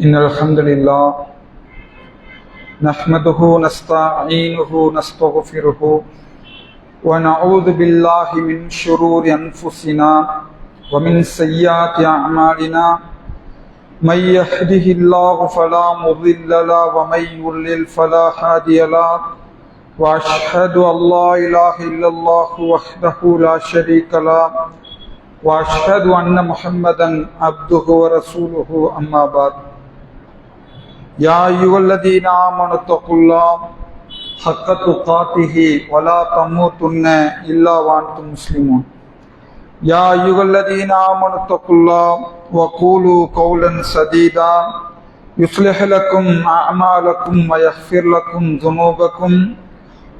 إن الحمد لله نحمده ونستعينه ونستغفره ونعوذ بالله من شرور أنفسنا ومن سيئات أعمالنا من يهده الله فلا مضل له ومن يضلل فلا هادي له وأشهد أن لا إله إلا الله وحده لا شريك له وأشهد أن محمدا عبده ورسوله أما بعد يا أيها الذين آمنوا اتقوا الله حق تقاته ولا تموتن إلا وأنتم مسلمون يا أيها الذين آمنوا اتقوا الله وقولوا قولا سديدا يصلح لكم أعمالكم ويغفر لكم ذنوبكم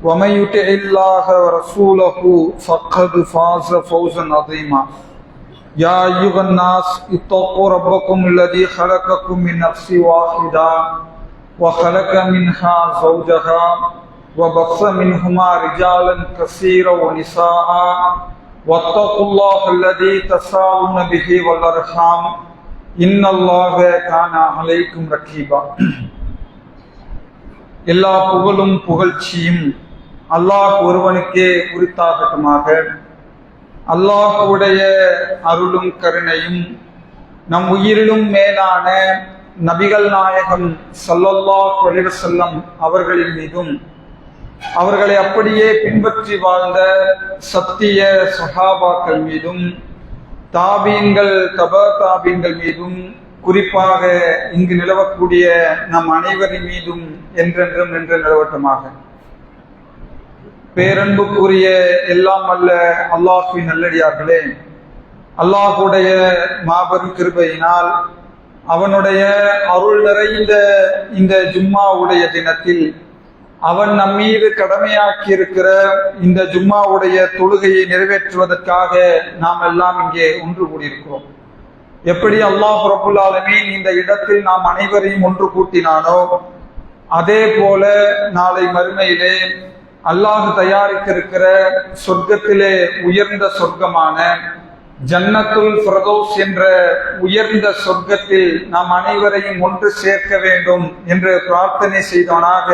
ومن يطع الله ورسوله فقد فاز فوزا عظيما يا أيها الناس اتقوا ربكم الذي خلقكم من نفس واحدة وخلق منها زوجها وبث منهما رجالا كثيرا ونساء واتقوا الله الذي تساءلون به والأرحام إن الله كان عليكم رقيبا எல்லா புகழும் புகழ்ச்சியும் அல்லாஹ் ஒருவனுக்கே உரித்தாகட்டுமாக. அல்லாஹ்வுடைய அருளும் கருணையும் நம் உயிரிலும் மேலான நபிகள் நாயகம் ஸல்லல்லாஹு அலைஹி வஸல்லம் அவர்களின் மீதும் அவர்களை அப்படியே பின்பற்றி வாழ்ந்த சத்திய சஹாபாக்கள் மீதும் தாபீன்கள் தபா தாபீன்கள் மீதும் குறிப்பாக இங்கு நிலவக்கூடிய நம் அனைவரின் மீதும் என்றென்றும் நின்று நிலவட்டமாக. பேரன்புக்குரிய எல்லாம் அல்ல அல்லாஹ்வின் நல்லடியார்களே, அல்லாஹுடைய மாபெரும் கிருபையினால் அவனுடைய அருள் நிறைந்த இந்த ஜும்மாவுடைய தினத்தில் அவன் நம்மீது கடமையாக்கி இருக்கிற இந்த ஜும்மாவுடைய தொழுகையை நிறைவேற்றுவதற்காக நாம் எல்லாம் இங்கே ஒன்று கூடியிருக்கிறோம். எப்படி அல்லாஹ் ரப்புல் ஆலமீன் இந்த இடத்தில் நாம் அனைவரையும் ஒன்று கூட்டினானோ அதே போல நாளை மறுமையிலே அல்லாஹ் தயாரிக்க இருக்கிற சொர்க்கத்திலே உயர்ந்த சொர்க்கமான ஜன்னத்துல் ஃபிர்தௌஸ் என்ற உயர்ந்த சொர்க்கத்தில் நாம் அனைவரையும் ஒன்று சேர்க்க வேண்டும் என்று பிரார்த்தனை செய்தவனாக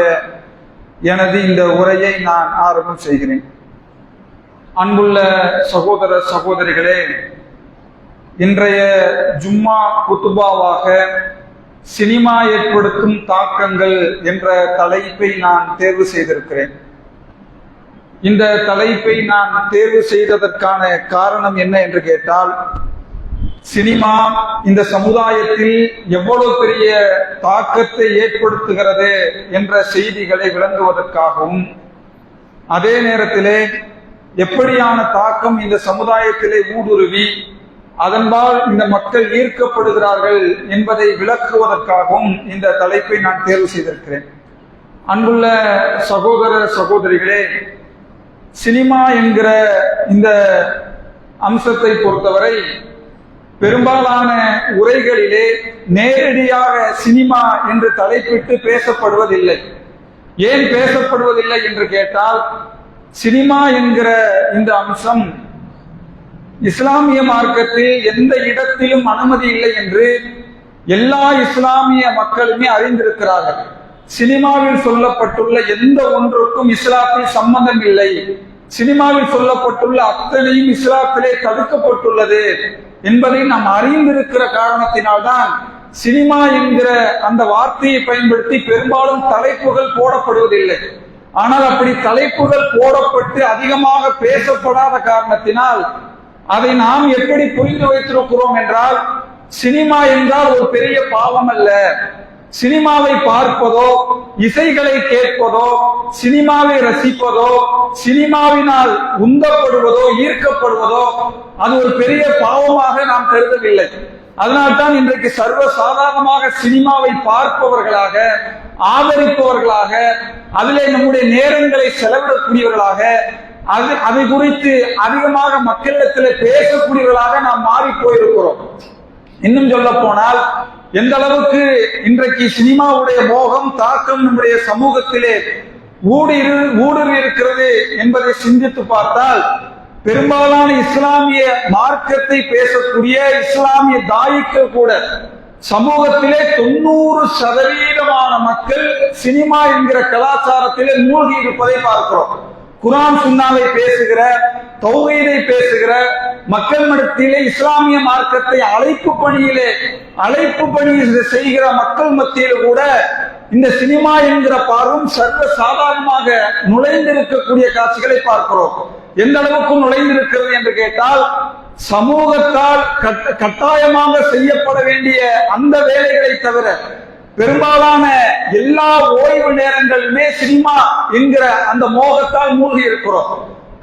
எனது இந்த உரையை நான் ஆரம்பம் செய்கிறேன். அன்புள்ள சகோதர சகோதரிகளே, இன்றைய ஜும்மா குத்துபாவாக சினிமா ஏற்படுத்தும் தாக்கங்கள் என்ற தலைப்பை நான் தேர்வு செய்திருக்கிறேன். இந்த தலைப்பை நான் தேர்வு செய்ததற்கான காரணம் என்ன என்று கேட்டால், சினிமா இந்த சமுதாயத்தில் எவ்வளவு பெரிய தாக்கத்தை ஏற்படுத்துகிறது என்ற செய்திகளை விளங்குவதற்காகவும், அதே நேரத்திலே எப்படியான தாக்கம் இந்த சமுதாயத்திலே ஊடுருவி அதன்பால் இந்த மக்கள் ஈர்க்கப்படுகிறார்கள் என்பதை விளக்குவதற்காகவும் இந்த தலைப்பை நான் தேர்வு செய்திருக்கிறேன். அன்புள்ள சகோதர சகோதரிகளே, சினிமா என்கிற இந்த அம்சத்தை பொறுத்தவரை பெரும்பாலான உரைகளிலே நேரடியாக சினிமா என்று தலைப்பிட்டு பேசப்படுவதில்லை. ஏன் பேசப்படுவதில்லை என்று கேட்டால், சினிமா என்கிற இந்த அம்சம் இஸ்லாமிய மார்க்கத்தில் எந்த இடத்திலும் அனுமதி இல்லை என்று எல்லா இஸ்லாமிய மக்களுமே அறிந்திருக்கிறார்கள். சினிமாவில் சொல்லப்பட்டுள்ள எந்த ஒன்றுக்கும் இஸ்லாத்தில் சம்பந்தம் இல்லை, சினிமாவில் சொல்லப்பட்டுள்ள அத்தனையும் இஸ்லாத்திலே தடுக்கப்பட்டுள்ளது என்பதை நாம் அறிந்திருக்கிற காரணத்தினால்தான் சினிமா என்கிற அந்த வார்த்தையை பயன்படுத்தி பெரும்பாலும் தலைப்புகள் போடப்படுவதில்லை. ஆனால் அப்படி தலைப்புகள் போடப்பட்டு அதிகமாக பேசப்படாத காரணத்தினால் அதை நாம் எப்படி புரிந்து வைத்திருக்கிறோம் என்றால், சினிமா என்றால் ஒரு பெரிய பாவம் அல்ல, சினிமாவை பார்ப்பதோ இசைகளை கேட்பதோ சினிமாவை ரசிப்பதோ சினிமாவினால் உந்தப்படுவதோ ஈர்க்கப்படுவதோ அது ஒரு பெரிய பாவமாக நாம் கருதவில்லை. அதனால்தான் இன்றைக்கு சர்வ சாதாரணமாக சினிமாவை பார்ப்பவர்களாக, ஆதரிப்பவர்களாக, அதிலே நம்முடைய நேரங்களை செலவிடக்கூடியவர்களாக, அதை குறித்து அதிகமாக மக்களிடத்தில் பேசக்கூடியவர்களாக நாம் மாறி போயிருக்கிறோம். இன்னும் சொல்ல போனால், எந்த அளவுக்கு இன்றைக்கு சினிமாவுடைய மோகம் தாக்கம் நம்முடைய சமூகத்திலே ஊடுருவி இருக்கிறது என்பதை சிந்தித்து பார்த்தால், பெரும்பாலான இஸ்லாமிய மார்க்கத்தை பேசக்கூடிய இஸ்லாமிய தாயிக்கள் கூட சமூகத்திலே 90% மக்கள் சினிமா என்கிற கலாச்சாரத்திலே மூழ்கி இருப்பதை பார்க்கிறோம். குர்ஆன் சுன்னாவை பேசுகிற, தௌஹீதை பேசுகிற மக்கள் மத்தியிலே இஸ்லாமிய மார்க்கத்தை அழைப்பு பணி செய்கிற மக்கள் மத்தியில் கூட இந்த சினிமா என்கிற பார்வும் சர்வ சாதாரணமாக நுழைந்திருக்கக்கூடிய காட்சிகளை பார்க்கிறோம். எந்த அளவுக்கு நுழைந்திருக்கிறது என்று கேட்டால், சமூகத்தால் கட்டாயமாக செய்யப்பட வேண்டிய அந்த வேலைகளை தவிர பெரும்பாலான எல்லா ஓய்வு நேரங்களிலுமே சினிமா என்கிற அந்த மோகத்தால் மூழ்கி இருக்கிறோம்.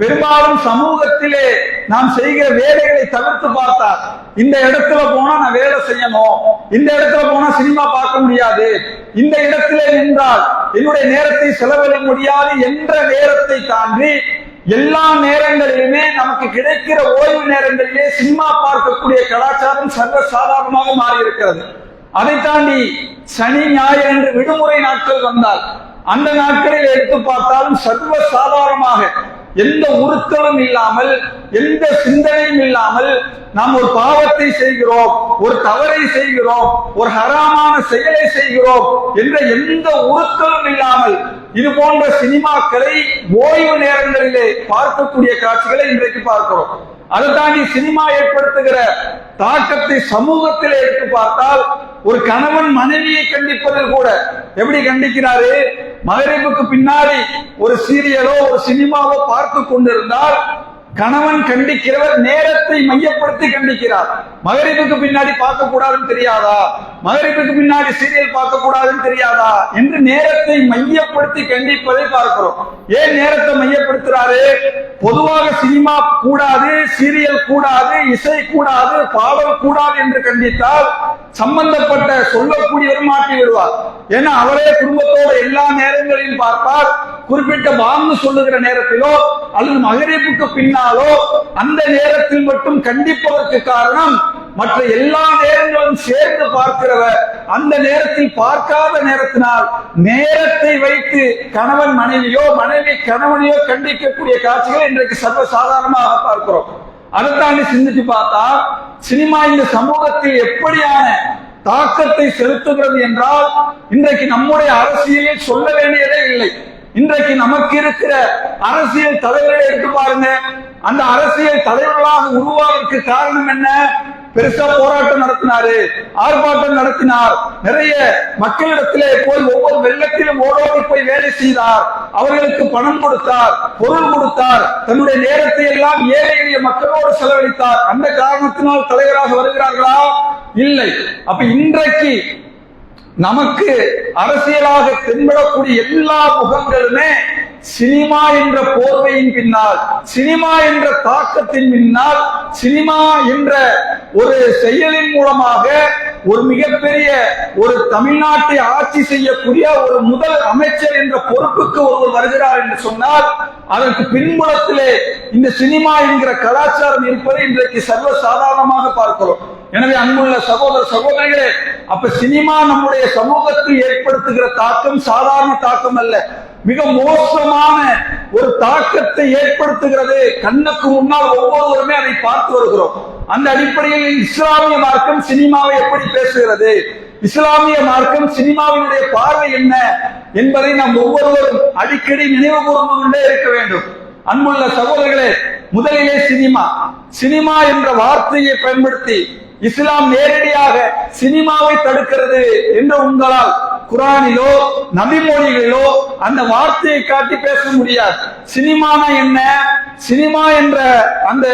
பெரும்பாலும் சமூகத்திலே நாம் செய்கிற வேலைகளை தவிர்த்து பார்த்தால், இந்த இடத்துல போனா நான் வேலை செய்யணும், இந்த இடத்துல போனா சினிமா பார்க்க முடியாது, இந்த இடத்திலே நின்றால் என்னுடைய நேரத்தை செலவிட முடியாது என்ற நேரத்தை தாண்டி எல்லா நேரங்களிலுமே நமக்கு கிடைக்கிற ஓய்வு நேரங்களிலே சினிமா பார்க்கக்கூடிய கலாச்சாரம் சர்வ சாதாரணமாக மாறி இருக்கிறது. அதை தாண்டி சனி ஞாயிறு என்று விடுமுறை நாட்கள் வந்தால் அந்த நாட்களில் எடுத்து பார்த்தாலும் சர்வ சாதாரணமாக எந்த உறுத்தலும் இல்லாமல், எந்த சிந்தனையும் இல்லாமல் நாம் ஒரு பாவத்தை செய்கிறோம், ஒரு தவறை செய்கிறோம், ஒரு ஹராமான செயலை செய்கிறோம் என்ற எந்த உறுத்தலும் இல்லாமல் இது போன்ற சினிமாக்களை ஓய்வு நேரங்களிலே பார்க்கக்கூடிய காட்சிகளை இன்றைக்கு பார்க்கிறோம். அதை தாண்டி சினிமா ஏற்படுத்துகிற தாக்கத்தை சமூகத்தில் எடுத்து பார்த்தால், ஒரு கணவன் மனைவியை கண்டிப்பதில் கூட எப்படி கண்டிக்கிறாரு? மகரிபுக்கு பின்னாடி ஒரு சீரியலோ ஒரு சினிமாவோ பார்த்து கொண்டிருந்தால் கணவன் கண்டிக்கிறவர் நேரத்தை மையப்படுத்தி கண்டிக்கிறார். மகரிபுக்கு பின்னாடி பார்க்க கூடாதுன்னு தெரியாதா, மகரிபுக்கு பின்னாடி சீரியல் பார்க்க கூடாதுன்னு தெரியாதா என்று நேரத்தை மையப்படுத்தி கண்டிப்பதை பார்க்கிறோம். ஏன் நேரத்தை மையப்படுத்துறாரு? பொதுவாக சினிமா கூடாது, சீரியல் கூடாது, இசை கூடாது, பாடல் கூடாது என்று கண்டித்தால் சம்பந்தப்பட்ட சொல்லக்கூடியவர் மாட்டி விடுவார். ஏன்னா அவரே குடும்பத்தோட எல்லா நேரங்களிலும் பார்ப்பார். குறிப்பிட்ட வாங்கு சொல்லுகிற நேரத்திலோ அல்லது மகரிபுக்கு பின்னாலோ அந்த நேரத்தில் மட்டும் கண்டிப்பதற்கு காரணம், மற்ற எல்லா நேரங்களும் சேர்ந்து பார்க்கிறவர் அந்த நேரத்தில் பார்க்காத நேரத்தினால் நேரத்தை வைத்து கணவன் மனைவியோ மனைவி கணவனையோ கண்டிக்கக்கூடிய காட்சிகளை இன்றைக்கு சர்வ சாதாரணமாக பார்க்கிறோம். அதைத்தாண்டி சிந்திச்சு பார்த்தா சினிமா இந்த சமூகத்தில் எப்படியான தாக்கத்தை செலுத்துகிறது என்றால், இன்றைக்கு நம்முடைய அரசியலில் சொல்ல வேண்டியதே இல்லை. இன்றைக்கு நமக்கு இருக்கிற அரசியல் தலைவர்களை எடுத்து பாருங்க. அந்த அரசியல் தலைவர்களாக உருவாவதற்கு காரணம் என்ன? பெருசா போராட்டம் நடத்தினாரு, ஆர்ப்பாட்டம் நடத்தினார், நிறைய மக்களிடத்திலே போய் ஒவ்வொரு வெள்ளத்திலும் ஓடோடி போய் வேலை செய்தார், அவர்களுக்கு பணம் கொடுத்தார், பொருள் கொடுத்தார், தன்னுடைய நேரத்தை எல்லாம் ஏழை எளிய மக்களோடு செலவழித்தார். அந்த காரணத்தினால் தலைவராக வருகிறார்களா? இல்லை. அப்ப இன்றைக்கு நமக்கு அரசியலாக தென்படக்கூடிய எல்லா முகங்களுமே சினிமா என்ற போர்வையின் பின்னால், சினிமா என்ற தாக்கத்தின் பின்னால், சினிமா என்ற ஒரு செயலின் மூலமாக ஒரு மிகப்பெரிய ஒரு தமிழ்நாட்டை ஆட்சி செய்யக்கூடிய ஒரு முதல் அமைச்சர் என்ற பொறுப்புக்கு ஒருவர் வருகிறார் என்று சொன்னால் அதற்கு பின்புலத்திலே இந்த சினிமா என்கிற கலாச்சாரம் இருப்பதை இன்றைக்கு சர்வ சாதாரணமாக பார்க்கிறோம். எனவே அன்புள்ள சகோதர சகோதரிகளே, அப்ப சினிமா நம்முடைய சமூகத்தில் ஏற்படுத்துகிற தாக்கம் சாதாரண தாக்கம் அல்ல, மிக மோசமான ஒரு தாக்கத்தை ஏற்படுத்துகிறது. கண்ணுக்கு முன்னால் ஒவ்வொருவருமே அதை பார்த்து வருகிறோம். அந்த அடிப்படையில் இஸ்லாமிய மார்க்கம் சினிமாவை எப்படி பேசுகிறது, இஸ்லாமிய மார்க்கம் சினிமாவினுடைய பார்வை என்ன என்பதை நாம் ஒவ்வொருவரும் அடிக்கடி நினைவு கூர்ந்து கொண்டே இருக்க வேண்டும். அன்புள்ள சகோதரர்களே, முதலிலே சினிமா என்ற வார்த்தையை பயன்படுத்தி இஸ்லாம் நேரடியாக சினிமாவை தடுக்கிறது என்று உங்களால் குரானிலோ நபிமொழிகளிலோ அந்த வார்த்தையை காட்டி பேச முடியாது. சினிமானா என்ன? சினிமா என்ற அந்த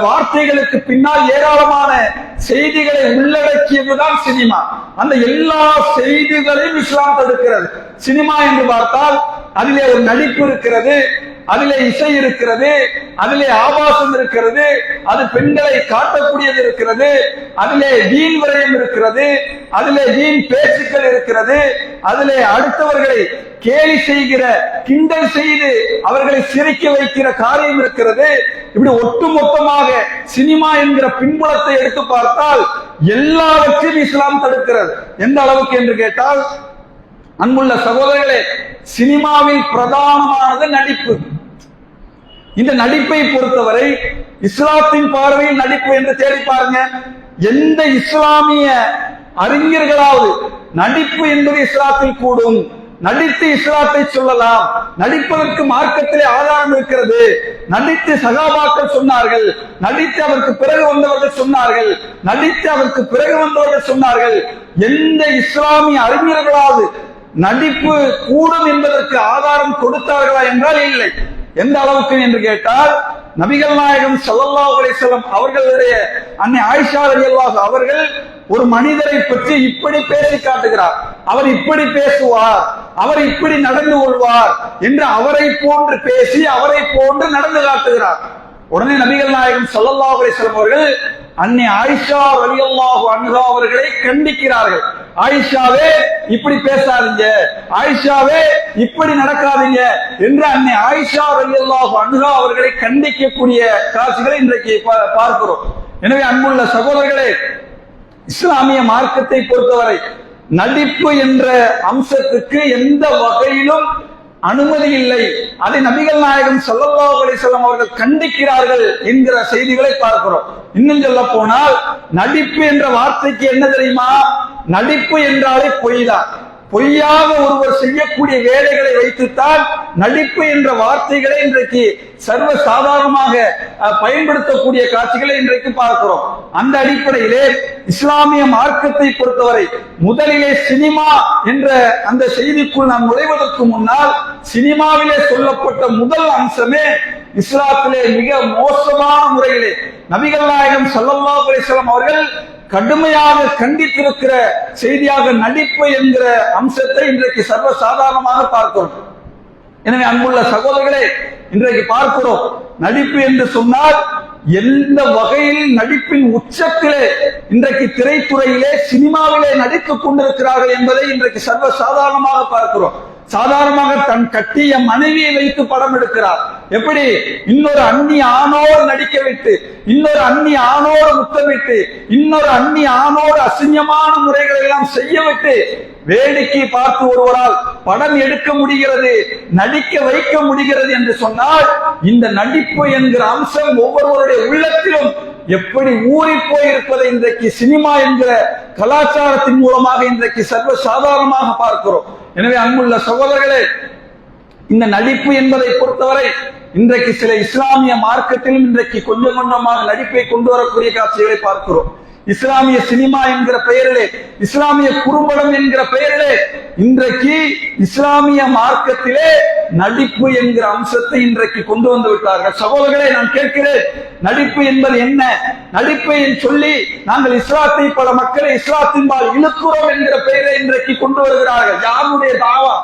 வார்த்தைகளுக்கு பின்னால் ஏராளமான செய்திகளை உள்ளடக்கியதுதான் சினிமா. அந்த எல்லா செய்திகளையும் இஸ்லாம் தடுக்கிறது. சினிமா என்று பார்த்தால் அதிலே ஒரு நடிப்பு இருக்கிறது, அதிலே இசை இருக்கிறது, அதிலே ஆபாசம் இருக்கிறது, அது பெண்களை காட்டக்கூடியது இருக்கிறது, அதிலே வீண் விரயம் இருக்கிறது, அதிலே வீண் பேச்சுக்கள் இருக்கிறது, அதிலே அடுத்தவர்களை கேலி செய்கிற, கிண்டல் செய்து அவர்களை சிரிக்க வைக்கிற காரியம் இருக்கிறது. இப்படி ஒட்டுமொத்தமாக சினிமா என்கிற பின்புலத்தை எடுத்து பார்த்தால் எல்லாவற்றையும் இஸ்லாம் தடுக்கிறது. எந்த அளவுக்கு என்று கேட்டால், அன்புள்ள சகோதரர்களே, சினிமாவில் பிரதானமானது நடிப்பு. இந்த நடிப்பை பொறுத்தவரை இஸ்லாத்தின் பார்வையில் நடிப்பு என்று தேடி பாருங்க. எந்த இஸ்லாமிய அறிஞர்களாவது நடிப்பு என்பது இஸ்லாத்தில் கூடும், நடித்து இஸ்லாத்தை சொல்லலாம், நடிப்பதற்கு மார்க்கத்திலே ஆதாரம் இருக்கிறது, நடித்து சகாபாக்கள் சொன்னார்கள், நடித்து அதற்கு பிறகு வந்தவர்கள் சொன்னார்கள், நடித்து அதற்கு பிறகு வந்தவர்கள் சொன்னார்கள். எந்த இஸ்லாமிய அறிஞர்களாவது நடிப்பு கூடும் என்பதற்கு ஆதாரம் கொடுத்தார்களா என்றால் இல்லை. எந்த அளவுக்கு என்று கேட்டால், நபிகள் நாயகம் ஸல்லல்லாஹு அலைஹி வஸல்லம் அவர்களுடைய அன்னை ஆயிஷா ரலியல்லாஹு அவர்கள் ஒரு மனிதரை பற்றி இப்படி பேசி காட்டுகிறார், அவர் இப்படி பேசுவார், அவர் இப்படி நடந்து கொள்வார் என்று அவரை போன்று பேசி அவரை போன்று நடந்து காட்டுகிறார். உடனே நபிகள் நாயகம் ஸல்லல்லாஹு அலைஹி வஸல்லம் அவர்கள் அன்னை ஆயிஷா ரலியல்லாஹு அன்ஹா அவர்களை கண்டிக்கிறார்கள். ஆயிஷாவே இப்படி பேசாதீங்க, ஆயிஷாவே இப்படி நடக்காதீங்க என்று அன்னை ஆயிஷா ரலியல்லாஹு அன்ஹா அவர்களை கண்டிக்கக்கூடிய காட்சிகளை இன்றைக்கு பார்க்கிறோம். எனவே அன்புள்ள சகோதரர்களே, இஸ்லாமிய மார்க்கத்தை பொறுத்தவரை நடிப்பு என்ற அம்சத்துக்கு எந்த வகையிலும் அனுமதி இல்லை. அதை நபிகள் நாயகம் ஸல்லல்லாஹு அலைஹி வஸல்லம் அவர்கள் கண்டிக்கிறார்கள் என்கிற செய்திகளை பார்க்கிறோம். இன்னும் சொல்ல போனால், நடிப்பு என்ற வார்த்தைக்கு என்ன தெரியுமா? நடிப்பு என்றாலே பொய்தான். பொய்யாக ஒருவர் செய்யக்கூடிய வேலைகளை வைத்துத்தான் நடிப்பு என்ற வார்த்தைகளை இன்றைக்கு சர்வ சாதாரணமாக பயன்படுத்தக்கூடிய காட்சிகளை இன்றைக்கு பார்க்கிறோம். அந்த அடிப்படையிலே இஸ்லாமிய மார்க்கத்தை பொறுத்தவரை முதலிலே சினிமா என்ற அந்த செய்திக்குள் நாம் நுழைவதற்கு முன்னால் சினிமாவிலே சொல்லப்பட்ட முதல் அம்சமே இஸ்லாத்திலே மிக மோசமான முறையிலே நபிகள் நாயகம் ஸல்லல்லாஹு அலைஹி வஸல்லம் அவர்கள் கடுமையாக கண்டித்திருக்கிற செய்தியாக நடிப்பு என்கிற அம்சத்தை இன்றைக்கு சர்வ சாதாரணமாக பார்க்கிறோம். எனவே அன்புள்ள சகோதரர்களே, இன்றைக்கு பார்க்கிறோம், நடிப்பு என்று சொன்னால் எந்த வகையில் நடிப்பின் உச்சத்திலே இன்றைக்கு திரைத்துறையிலே சினிமாவிலே நடித்துக் கொண்டிருக்கிறார்கள் என்பதை இன்றைக்கு சர்வ சாதாரணமாக பார்க்கிறோம். சாதாரணமாக தன் கட்டிய மனைவியை வைத்து படம் எடுக்கிறார். எப்படி? இன்னொரு அந்நிய ஆணோடு நடிக்க விட்டு, இன்னொரு அந்நிய ஆணோடு முத்தமிட்டு, இன்னொரு அந்நிய ஆணோடு அசிங்கமான முறைகளை எல்லாம் செய்ய விட்டு வேடிக்கை பார்த்து ஒருவரால் படம் எடுக்க முடிகிறது, நடிக்க வைக்க முடிகிறது என்று சொன்னால், இந்த நடிப்பு என்கிற அம்சம் ஒவ்வொருவருடைய உள்ளத்திலும் எப்படி ஊறி போயிருப்பதை இன்றைக்கு சினிமா என்கிற கலாச்சாரத்தின் மூலமாக இன்றைக்கு சர்வ சாதாரணமாக பார்க்கிறோம். எனவே அன்புள்ள சகோதரர்களே, இந்த நடிப்பு என்பதை பொறுத்தவரை இன்றைக்கு சில இஸ்லாமிய மார்க்கத்திலும் இன்றைக்கு கொஞ்சம் கொஞ்சமாக நடிப்பை கொண்டு வரக்கூடிய காட்சிகளை பார்க்கிறோம். இஸ்லாமிய சினிமா என்கிற பெயரிலே, இஸ்லாமிய குறும்படம் என்கிற பெயரிலே இன்றைக்கு இஸ்லாமிய மார்க்கத்திலே நடிப்பு என்கிற அம்சத்தை இன்றைக்கு கொண்டு வந்து விட்டார்கள். சகோதரர்களே, நான் கேட்கிறேன், நடிப்பு என்பது என்ன? நடிப்பை சொல்லி நாங்கள் இஸ்லாத்தை பல மக்களை இஸ்லாத்தின்பால் இழுக்கிறோம் என்கிற பெயரை இன்றைக்கு கொண்டு வருகிறார்கள். யாருடைய தாவா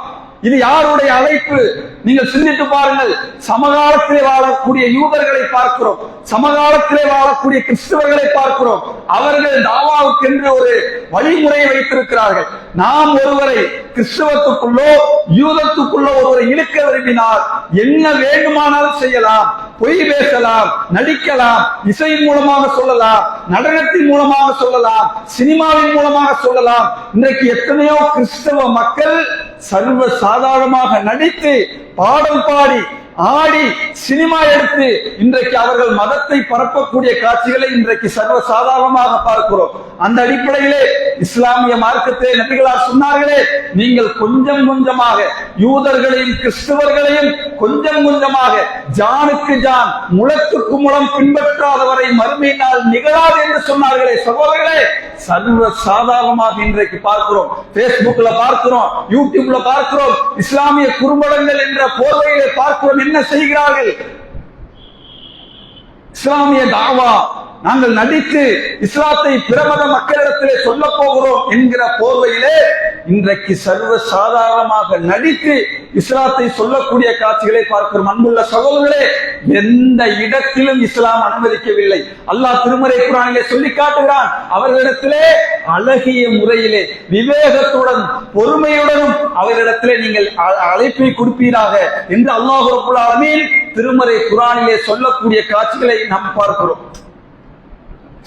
இது? யாருடைய அழைப்பு? நீங்கள் சிந்தித்து பாருங்கள். சமகாலத்திலே வாழக்கூடிய யூதர்களை பார்க்கிறோம், சமகாலத்திலே வாழக்கூடிய கிறிஸ்தவர்களை பார்க்கிறோம். அவர்கள் தாவாவுக்கு என்று ஒரு வழிமுறையை வைத்திருக்கிறார்கள். நாம் ஒருவரை கிறிஸ்தவத்துக்குள்ளோ யூதத்துக்குள்ளோ ஒருவரை இழுக்க விரும்பினால் என்ன வேண்டுமானாலும் செய்யலாம். பொய் பேசலாம், நடிக்கலாம், இசையின் மூலமாக சொல்லலாம், நடனத்தின் மூலமாக சொல்லலாம், சினிமாவின் மூலமாக சொல்லலாம். இன்றைக்கு எத்தனையோ கிறிஸ்தவ மக்கள் சர்வ சாதாரணமாக நடித்து, பாடல் பாடி, ஆடி, சினிமா எடுத்து இன்றைக்கு அவர்கள் மதத்தை பரப்பக்கூடிய காட்சிகளை இன்றைக்கு சர்வ சாதாரணமாக பார்க்கிறோம். அந்த அடிப்படையிலே இஸ்லாமிய மார்க்கத்தை நபிகளார் சொன்னார்களே, நீங்கள் கொஞ்சம் கொஞ்சமாக யூதர்களையும் கிறிஸ்தவர்களையும் கொஞ்சம் கொஞ்சமாக ஜானுக்கு ஜான் முழத்துக்கு முழம் பின்பற்றாதவரை மறுமையினால் நிகழாது என்று சொன்னார்களே. சகோதரர்களே, சர்வ சாதாரணமாக இன்றைக்கு பார்க்கிறோம். பேஸ்புக்ல பார்க்கிறோம், யூடியூப்ல பார்க்கிறோம், இஸ்லாமிய குறும்படங்கள் என்ற போர்வையிலே பார்க்கிறோம். என்ன செய்கிறார்கள்? இஸ்லாமிய தாவா நாங்கள் நடித்து இஸ்லாத்தை பிரமத மக்களிடத்திலே சொல்ல போகிறோம் என்கிற போர்வையிலே இன்றைக்கு சர்வ சாதாரணமாக நடித்து இஸ்லாத்தை சொல்லக்கூடிய காட்சிகளை பார்க்கிறோம். அன்புள்ள சகோதரர்களே, எந்த இடத்திலும் இஸ்லாம் அனுமதிக்கவில்லை. அல்லாஹ் திருமறை குர்ஆனிலே சொல்லி காட்டுகிறான், அவர்களிடத்திலே அழகிய முறையிலே விவேகத்துடன் பொறுமையுடனும் அவர்களிடத்திலே நீங்கள் அழைப்பை கொடுப்பீராக என்று அல்லாஹ் ரப்பல் ஆலமீன் திருமறை குர்ஆனிலே சொல்லக்கூடிய காட்சிகளை நாம் பார்க்கிறோம்.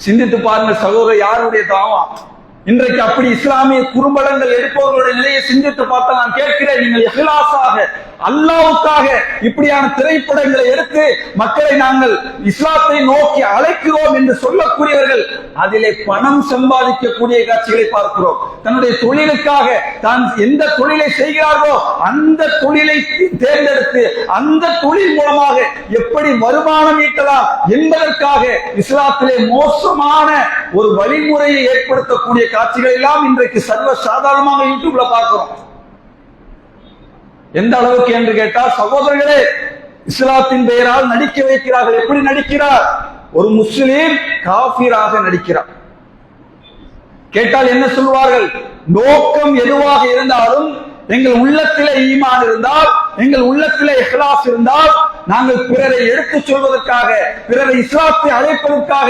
சிந்தித்து பாருங்கள் சகோதரர், யாருடைய தாவா? இன்றைக்கு அப்படி இஸ்லாமிய குறும்படங்கள் எடுப்பவர்களுடைய நிலையை சிந்தித்து பார்த்தால் நான் கேட்கிறேன், நீங்கள் இஹ்லாஸாக அல்லாஹ்வுக்காக இப்படியான திரைப்படங்களை எடுத்து மக்களை நாங்கள் இஸ்லாத்தை நோக்கி அழைக்கிறோம் என்று சொல்லக்கூடியவர்கள் அதிலே பணம் சம்பாதிக்கக்கூடிய காட்சிகளை பார்க்கிறோம். தன்னுடைய தொழிலுக்காக தான் எந்த தொழிலை செய்கிறார்களோ அந்த தொழிலை தேர்ந்தெடுத்து அந்த தொழில் மூலமாக எப்படி வருமானம் ஈட்டலாம் என்பதற்காக இஸ்லாத்திலே மோசமான ஒரு வழிமுறையை ஏற்படுத்தக்கூடிய காட்சிகள் எல்லாம் இன்றைக்கு சர்வ சாதாரணமாக யூடியூப்ல பார்க்கிறோம். எந்த அளவுக்கு என்று கேட்டால், சகோதரர்களே, இஸ்லாத்தின் பெயரால் நடிக்க வைக்கிறார்கள். எப்படி நடிக்கிறார்? ஒரு முஸ்லிம் காஃபிராக நடிக்கிறார். கேட்டால் என்ன சொல்வார்கள்? நோக்கம் எதுவாக இருந்தாலும் எங்கள் உள்ளத்திலே ஈமான் இருந்தால், எங்கள் உள்ளத்திலே இஹ்லாஸ் இருந்தால், நாங்கள் பிறரை எடுத்துச் சொல்வதற்காக, பிறரை இஸ்லாத்தை அழைப்பதற்காக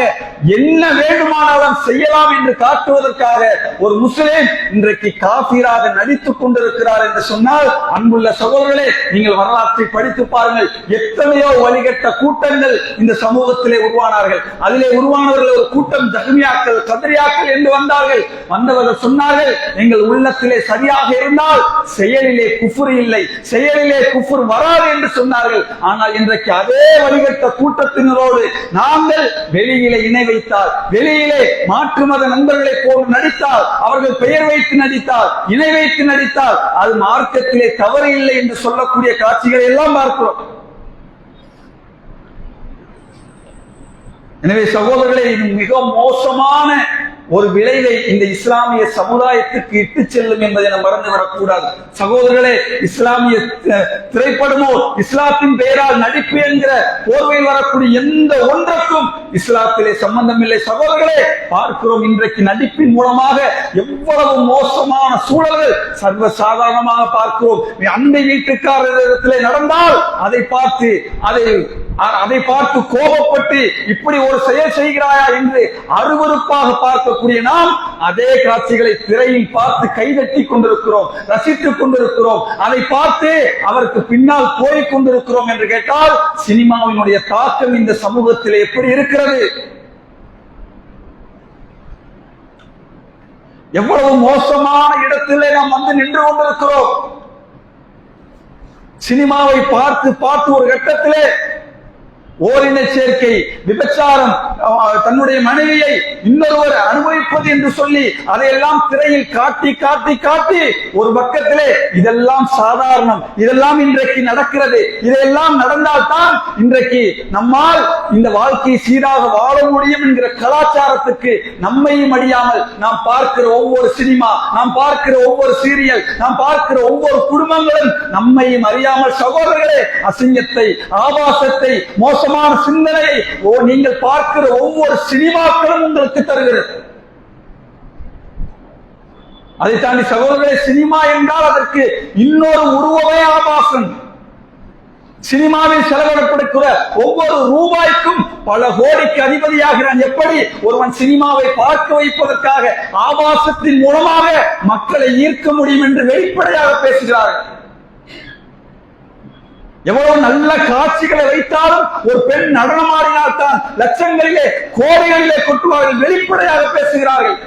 என்ன வேண்டுமானாலும் செய்யலாம் என்று காட்டுவதற்காக ஒரு முஸ்லிம் இன்றைக்கு காஃபிராக நடித்துக் கொண்டிருக்கிறார் என்று சொன்னால், அன்புள்ள சகோதரர்களே, நீங்கள் வரலாற்றை படித்து பாருங்கள். எத்தனையோ வழிகட்ட கூட்டங்கள் இந்த சமூகத்திலே உருவானார்கள். அதிலே உருவானவர்கள் ஒரு கூட்டம் ஜஹ்மியாக்கள், கத்ரியாக்கள் என்று வந்தார்கள். வந்தவர்கள் சொன்னார்கள், எங்கள் உள்ளத்திலே சரியாக இருந்தால் செயலிலே குஃப்ர் இல்லை, செயலிலே குஃப்ர் வராது என்று சொன்னார்கள். ஆனால் இன்றைக்கு அதே வழிகட்ட கூட்டத்தினரோடு நாங்கள் வெளியிலே இணை வைத்தால், வெளியிலே மாற்று மத நண்பர்களை போன்று நடித்தால், அவர்கள் பெயர் வைத்து நடித்தால், இணை வைத்து நடித்தால் அது மார்க்கத்திலே தவறு இல்லை என்று சொல்லக்கூடிய காட்சிகளை எல்லாம் பார்க்கிறோம். எனவே சகோதரர்களே, இது மிக மோசமான ஒரு விளைவை இந்த இஸ்லாமிய சமுதாயத்துக்கு இட்டு செல்லும் என்பதை நாம் மறந்துவிடக் கூடாது. சகோதரர்களே, இஸ்லாமிய திரைப்படமோ இஸ்லாத்தின் பெயரால் நடிப்பு என்கிற போர்வையில் வரக்கூடிய எந்த ஒன்றுக்கும் இஸ்லாத்திலே சம்பந்தம் இல்லை. சகோதரர்களே, பார்க்கிறோம் இன்றைக்கு நடிப்பின் மூலமாக எவ்வளவு மோசமான சூழல்கள் சர்வ சாதாரணமாக பார்க்கிறோம். அண்டை வீட்டுக்காரரிடத்திலே நடந்தால் அதை பார்த்து கோபப்பட்டு இப்படி ஒரு செயல் செய்கிறாயா என்று அருவருப்பாக பார்க்கக்கூடிய நாம் அதே காட்சிகளை திரையில் பார்த்து கைதட்டி கொண்டிருக்கிறோம், ரசித்துக் கொண்டிருக்கிறோம், அதை பார்த்து அவருக்கு பின்னால் போய் கொண்டிருக்கிறோம் என்று கேட்டால், சினிமாவினுடைய தாக்கம் இந்த சமூகத்தில் எப்படி இருக்கிறது? எவ்வளவு மோசமான இடத்திலே நாம் வந்து நின்று கொண்டிருக்கிறோம். சினிமாவை பார்த்து பார்த்து ஒரு கட்டத்திலே ஓரின சேர்க்கை, விபச்சாரம், தன்னுடைய மனைவியை இன்னொருவர் அனுபவிப்பது என்று சொல்லி அதையெல்லாம் திரையில் காட்டி காட்டி காட்டி ஒரு பக்கத்திலே இதெல்லாம் சாதாரணம், இதெல்லாம் இன்றைக்கு நடக்கிறது, இதையெல்லாம் நடந்தால்தான் இன்றைக்கு நம்மால் இந்த வாழ்க்கையை சீராக வாழ முடியும் என்கிற கலாச்சாரத்துக்கு நம்மையும் அடியாமல் நாம் பார்க்கிற ஒவ்வொரு சினிமா, நாம் பார்க்கிற ஒவ்வொரு சீரியல், நாம் பார்க்கிற ஒவ்வொரு குடும்பங்களும் நம்மையும் அறியாமல் சகோதரர்களே அசிங்கத்தை, ஆபாசத்தை, மோசமான சிந்தனையை நீங்கள் பார்க்கிற ஒவ்வொரு சினிமாக்களும் உங்களுக்கு தருகிறது. அதை தாண்டி சகோதரர்களே, சினிமா என்றால் அதற்கு இன்னொரு உருவமே ஆபாசம். சினிமாவில் செலவிடப்படுகிற ஒவ்வொரு ரூபாய்க்கும் பல கோடிக்கு அதிபதியாகிறான். எப்படி ஒருவன் சினிமாவை பார்க்க வைப்பதற்காக ஆபாசத்தின் மூலமாக மக்களை ஈர்க்க முடியும் என்று வெளிப்படையாக பேசுகிறார்கள். எவ்வளவு நல்ல காட்சிகளை வைத்தாலும் ஒரு பெண் நடனமாடினால் தான் லட்சங்களிலே கோடைகளிலே கொட்டுவார்கள், வெளிப்படையாக பேசுகிறார்கள்.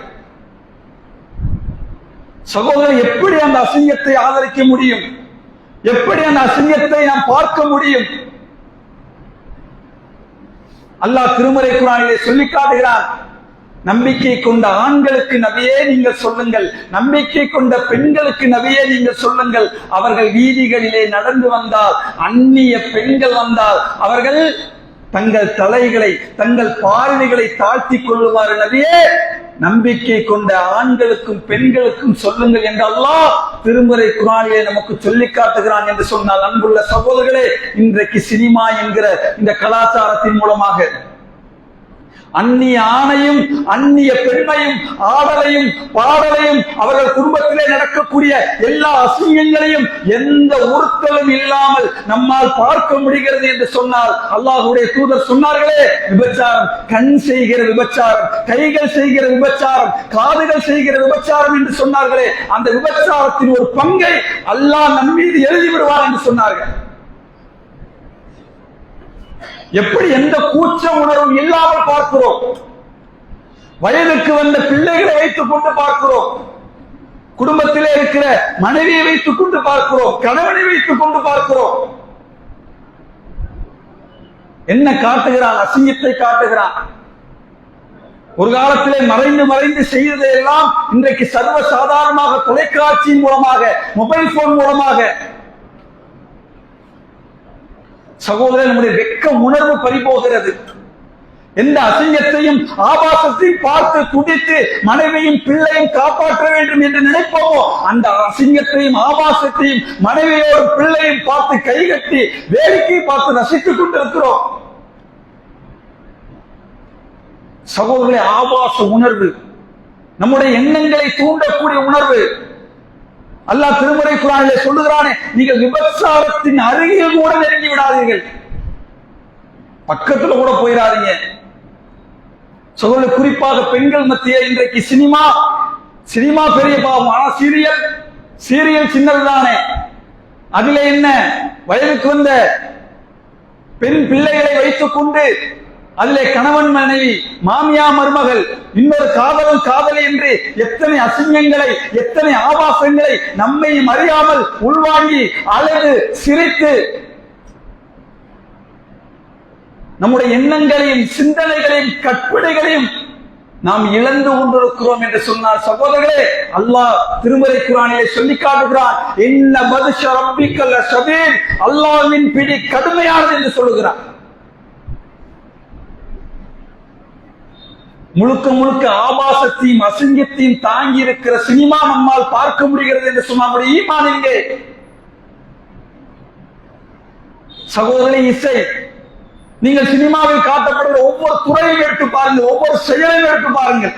சகோதரர், எப்படி அந்த அசிங்கத்தை ஆதரிக்க முடியும்? எப்படி அந்த அசிங்கத்தை நாம் பார்க்க முடியும்? அல்லாஹ் திருமறை குர்ஆனிலே சொல்லி காட்டுகிறான், நம்பிக்கை கொண்ட ஆண்களுக்கு நபியே நீங்கள் சொல்லுங்கள், நம்பிக்கை கொண்ட பெண்களுக்கு நபியே நீங்கள் சொல்லுங்கள், அவர்கள் வீதிகளிலே நடந்து வந்தால், அந்நிய பெண்கள் வந்தால் அவர்கள் தங்கள் தலைகளை, தங்கள் பார்வைகளை தாழ்த்தி கொள்ளுவார் நபியே, நம்பிக்கை கொண்ட ஆண்களுக்கும் பெண்களுக்கும் சொல்லுங்கள் என்று அல்லாஹ் திருமறை குர்ஆனிலே நமக்கு சொல்லி காட்டுகிறான் என்று சொன்னால், அன்புள்ள சகோதரர்களே, இன்றைக்கு சினிமா என்கிற இந்த கலாச்சாரத்தின் மூலமாக அந்நிய ஆணையும் அந்நிய பெண்மையும் ஆடலையும் பாடலையும் அவர்கள் குடும்பத்திலே நடக்கக்கூடிய எல்லா அசிங்கங்களையும் எந்த உறுத்தலும் இல்லாமல் நம்மால் பார்க்க முடிகிறது என்று சொன்னால், அல்லாஹ்வுடைய தூதர் சொன்னார்களே, விபச்சாரம், கண் செய்கிற விபச்சாரம், கைகள் செய்கிற விபச்சாரம், காதுகள் செய்கிற விபச்சாரம் என்று சொன்னார்களே, அந்த விபச்சாரத்தின் ஒரு பங்கை அல்லாஹ் நம் மீது எழுதி விடுவார் என்று சொன்னார்கள். எப்படி எந்த கூச்ச உணர்வும் இல்லாமல் பார்க்கிறோம். வயதுக்கு வந்த பிள்ளைகளை வைத்துக் கொண்டு பார்க்கிறோம். குடும்பத்திலே இருக்கிற மனைவியை வைத்துக் கொண்டு பார்க்கிறோம், கணவனை வைத்துக் கொண்டு பார்க்கிறோம். என்ன காட்டுகிறான்? அசிங்கத்தை காட்டுகிறான். ஒரு காலத்திலே மறைந்து மறைந்து செய்ததையெல்லாம் இன்றைக்கு சர்வ சாதாரணமாக தொலைக்காட்சியின் மூலமாக, மொபைல் போன் மூலமாக. சகோதரர், நம்முடைய வெட்க உணர்வு பறிபோகிறது. எந்த அசிங்கத்தையும் ஆபாசத்தையும் பார்த்து துடித்து மனைவியும் பிள்ளையும் காப்பாற்ற வேண்டும் என்று நினைப்போமோ, அந்த அசிங்கத்தையும் ஆபாசத்தையும் மனைவியோடு பிள்ளையும் பார்த்து கைகட்டி வேடிக்கை பார்த்து ரசித்துக் கொண்டிருக்கிறோம். சகோதரர்களே, ஆபாச உணர்வு நம்முடைய எண்ணங்களை தூண்டக்கூடிய உணர்வு. அல்லாஹ் திருமறை குர்ஆனிலே சொல்லுகிறானே, நீங்கள் விபச்சாரத்தின் அருகில் கூட நெருங்கி விடாதீர்கள், பக்கத்துல கூட போயிடாதீங்க. சகோதரர், குறிப்பாக பெண்கள் மத்திய இன்றைக்கு சினிமா பெரிய பாவம். ஆனா சீரியல் சின்னதுதானே, அதுல என்ன? வயதுக்கு வந்த பெண் பிள்ளைகளை வைத்துக் கொண்டு அதிலே கணவன் மனைவி, மாமியா மருமகள், இன்னொரு காதலன் காதலி என்று எத்தனை அசிங்கங்களை, எத்தனை ஆபாசங்களை நம்மை அறியாமல் உள்வாங்கி அழகு சிரித்து நம்முடைய எண்ணங்களையும் சிந்தனைகளையும் கற்பனைகளையும் நாம் இழந்து கொண்டிருக்கிறோம் என்று சொன்னார். சகோதரர்களே, அல்லாஹ் திருமறை குர்ஆனிலே சொல்லி காட்டுகிறான், இன்ன பத்ஷ ரப்பிக்க லஷதீத், அல்லாஹ்வின் பிடி கடுமையானது என்று சொல்லுகிறான். முழுக்க முழுக்க ஆபாசத்தையும் அசிங்கத்தையும் தாங்கி இருக்கிற சினிமா நம்மால் பார்க்க முடிகிறது என்று சொன்னால் ஈமான் எங்கே? சகோதரி, இசை, நீங்கள் சினிமாவில் காட்டப்படுகிற ஒவ்வொரு துறையும் எடுத்து பாருங்கள், ஒவ்வொரு செயலையும் எடுத்து பாருங்கள்.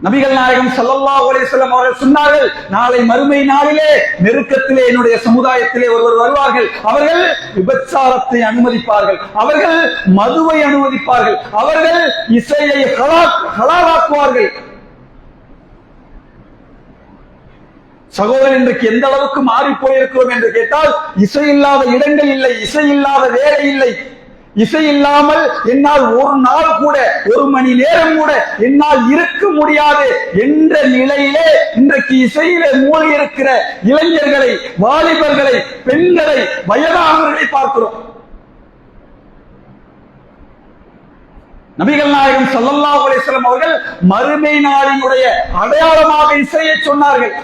நபிகள் நாயகம் ஸல்லல்லாஹு அலைஹி வஸல்லம் அவர்கள் சொன்னார்கள், நாளை மறுமை நாளிலே நெருக்கத்திலே என்னுடைய சமுதாயத்திலே ஒருவர் வருவார்கள், அவர்கள் விபச்சாரத்தை அனுமதிப்பார்கள், அவர்கள் மதுவை அனுமதிப்பார்கள், அவர்கள் இசையை ஹலாலாக்குவார்கள். சகோதரர், இன்றைக்கு எந்த அளவுக்கு மாறி போயிருக்கிறோம் என்று கேட்டால், இசை இல்லாத இடங்கள் இல்லை, இசை இல்லாத வேலை இல்லை. இசை இல்லாமல் என்னால் ஒரு நாள் கூட, ஒரு மணி நேரம் கூட என்னால் இருக்க முடியாது என்ற நிலையிலே இன்றைக்கு இசையிலே மூழ்கி இருக்கிற இளைஞர்களை, வாலிபர்களை, பெண்களை, வயதானவர்களை பார்க்கிறோம். நபிகள் நாயகம் ஸல்லல்லாஹு அலைஹி வஸல்லம் அவர்கள் மறுமை நாளினுடைய அடையாளமாக இசையை சொன்னார்கள்.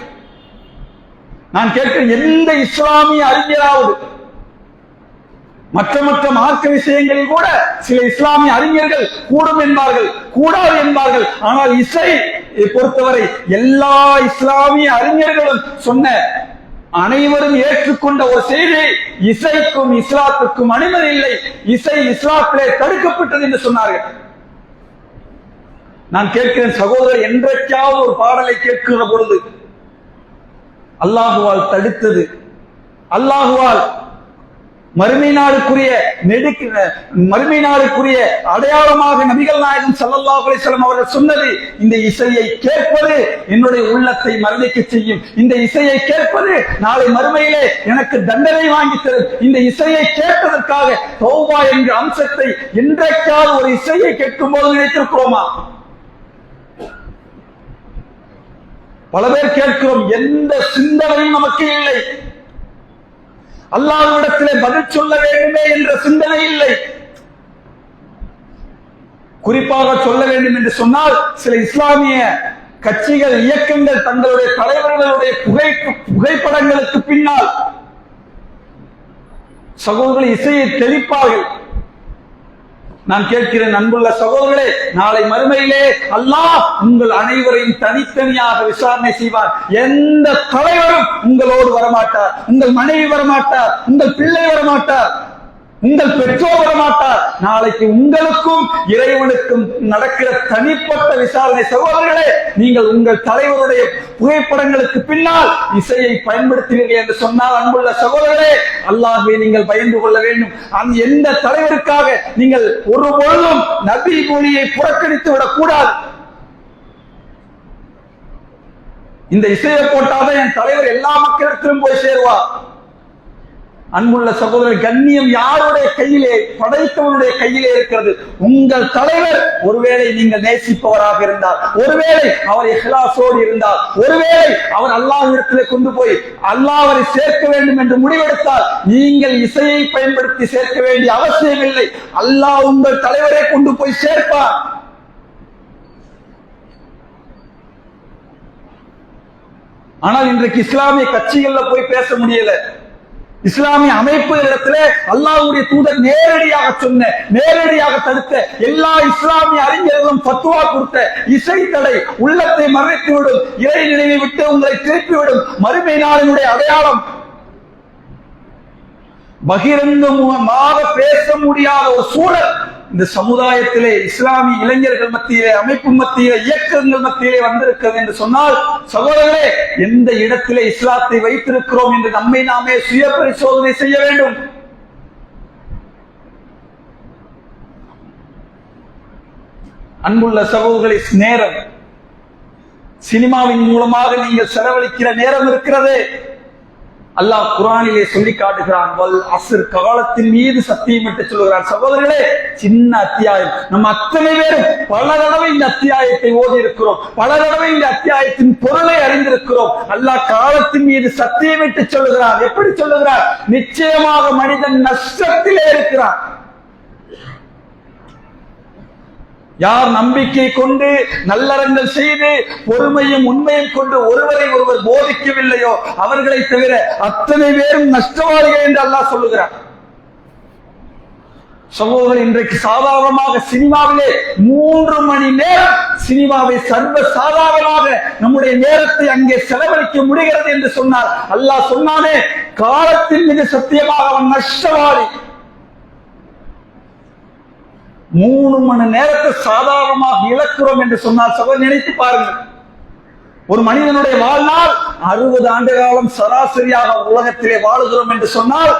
நான் கேட்கிறேன், எந்த இஸ்லாமிய அறிஞராவது, மற்ற மார்க்க விஷயங்களில் கூட சில இஸ்லாமிய அறிஞர்கள் கூடும் என்பார்கள், கூடாது என்பார்கள். ஆனால் இசை பொறுத்தவரை எல்லா இஸ்லாமிய அறிஞர்களும் சொன்ன, அனைவரும் ஏற்றுக்கொண்ட ஒரு செய்தி, இசைக்கும் இஸ்லாத்துக்கும் அனுமதி இல்லை, இசை இஸ்லாத்திலே தடுக்கப்பட்டது என்று சொன்னார்கள். நான் கேட்கிறேன் சகோதரர், என்றைக்காவது ஒரு பாடலை கேட்கிற பொழுது அல்லாஹுவால் தடுத்தது, அல்லாஹுவால் மறுமை நாளுக்குரிய அடையாளமாக நபிகள் நாயகம் ஸல்லல்லாஹு அலைஹி வஸல்லம் அவர்கள் சொன்னது, இந்த இசையை கேட்பது என்னுடைய உள்ளத்தை மரணிக்க செய்யும், இந்த இசையை கேட்பது நாளை மறுமையிலே எனக்கு தண்டனை வாங்கி தரும், இந்த இசையை கேட்பதற்காக தௌபா என்ற அம்சத்தை என்றைக்காவது ஒரு இசையை கேட்கும் போது நினைத்திருக்கிறோமா? பல பேர் கேட்கிறோம், எந்த சிந்தனையும் நமக்கு இல்லை, அல்லாஹ்விடத்திலே பதில் சொல்ல வேண்டுமே என்ற சிந்தனை இல்லை. குறிப்பாக சொல்ல வேண்டும் என்று சொன்னால், சில இஸ்லாமிய கட்சிகள், இயக்கங்கள் தங்களுடைய தலைவர்களுடைய புகைப்படங்களுக்கு பின்னால் சகோதரர்கள் இசையை தெளிப்பார்கள். நான் கேட்கிறேன், அன்புள்ள சகோதரர்களே, நாளை மறுமையிலே அல்லாஹ் உங்கள் அனைவரையும் தனித்தனியாக விசாரணை செய்வார். எந்த தலைவரும் உங்களோடு வரமாட்டார், உங்கள் மனைவி வரமாட்டார், உங்கள் பிள்ளை வரமாட்டார், உங்கள் பெற்றோர் வரமாட்டார். நாளைக்கு உங்களுக்கும் இறைவனுக்கும் நடக்கிற தனிப்பட்ட விசாரணை. சகோதரர்களே, நீங்கள் உங்கள் தலைவருடைய புகைப்படங்களுக்கு பின்னால் இசையை பயன்படுத்துவீர்கள் என்று சொன்னால், அன்புள்ள சகோதரர்களே, அல்லாஹ்வை நீங்கள் பயந்து கொள்ள வேண்டும். எந்த தலைவருக்காக நீங்கள் ஒரு பொழுதும் நபி மொழியை புறக்கணித்து விடக் கூடாது. இந்த இசையை போட்டாதான் என் தலைவர் எல்லா மக்களிடத்திலும் போய் சேருவார், அன்புள்ள சகோதரர், கண்ணியம் யாருடைய கையிலே? படைத்தவனுடைய கையிலே இருக்கிறது. உங்கள் தலைவர் ஒருவேளை நீங்கள் நேசிப்பவராக இருந்தால், ஒருவேளை அவர் இஹ்லாஸோடு இருந்தால், ஒருவேளை அவர் அல்லாஹ்விடத்திலே கொண்டு போய் அல்லாஹ் அவரை சேர்க்க வேண்டும் என்று முடிவெடுத்தால், நீங்கள் இசையை பயன்படுத்தி சேர்க்க வேண்டிய அவசியம் இல்லை. அல்லாஹ் உங்கள் தலைவரை கொண்டு போய் சேர்ப்பார். ஆனால் இன்றைக்கு இஸ்லாமிய கட்சிகள்ல போய் பேச முடியல. இஸ்லாமிய அமைப்பு இடத்துல அல்லாஹ்வுடைய தூதர் நேரடியாக சொன்ன, நேரடியாக தடுத்த, எல்லா இஸ்லாமிய அறிஞர்களும் ஃபத்வா கொடுத்த இசை தடை உள்ளத்தை மறைத்துவிடும், இறை நினைவை விட்டு உங்களை திருப்பிவிடும், மறுமை நாளினுடைய அடையாளம். பகிரங்கமாக பேச முடியாத ஒரு சூழல் இந்த சமுதாயத்திலே, இஸ்லாமிய இளைஞர்கள் மத்தியிலே, அமைப்பு மத்தியிலே, இயக்கங்கள் மத்தியிலே வந்திருக்கிறது என்று சொன்னால், சகோதரர்களே, எந்த இடத்திலே இஸ்லாத்தை வைத்திருக்கிறோம் என்று நம்மை நாமே சுய பரிசோதனை செய்ய வேண்டும். அன்புள்ள சகோதரர்களே, நேரம், சினிமாவின் மூலமாக நீங்கள் செலவழிக்கிற நேரம் இருக்கிறது. அல்லாஹ் குர்ஆனிலே சொல்லி காட்டுகிறான், வல் அஸ்ர், காலத்தின் மீது சத்தியமிட்டு சொல்கிறான். சகோதரர்களே, சின்ன அத்தியாயம், நம்ம அத்தனை பேரும் பல தடவை இந்த அத்தியாயத்தை ஓதி இருக்கிறோம், பல தடவை இந்த அத்தியாயத்தின் பொருளை அறிந்திருக்கிறோம். அல்லாஹ் காலத்தின் மீது சத்தியமிட்டு சொல்லுகிறான். எப்படி சொல்லுகிறான்? நிச்சயமாக மனிதன் நஷ்டத்திலே இருக்கிறான். யார் நம்பிக்கை கொண்டு நல்லறங்கள் செய்து பொறுமையும் உண்மையும் கொண்டு ஒருவரை ஒருவர் போதிக்கவில்லையோ அவர்களை தவிர அத்தனை பேரும் நஷ்டவாதிகள் என்று அல்லாஹ் சொல்லுகிறார். சகோதரர், இன்றைக்கு சாதாரணமாக சினிமாவிலே 3 மணி நேரம் சினிமாவை சர்வ சாதாரணமாக நம்முடைய நேரத்தை அங்கே செலவழிக்க முடிகிறது என்று சொன்னார். அல்லாஹ் சொன்னானே, காலத்தின் மீது சத்தியமாக அவன் நஷ்டவாதி. 3 மணி நேரத்தை சாதாரணமாக இழக்கிறோம் என்று சொன்னால், சகோதரர் நினைத்து பாருங்கள், ஒரு மனிதனுடைய வாழ்நாள் 60 ஆண்டு காலம் சராசரியாக உலகத்திலே வாழுகிறோம் என்று சொன்னால்,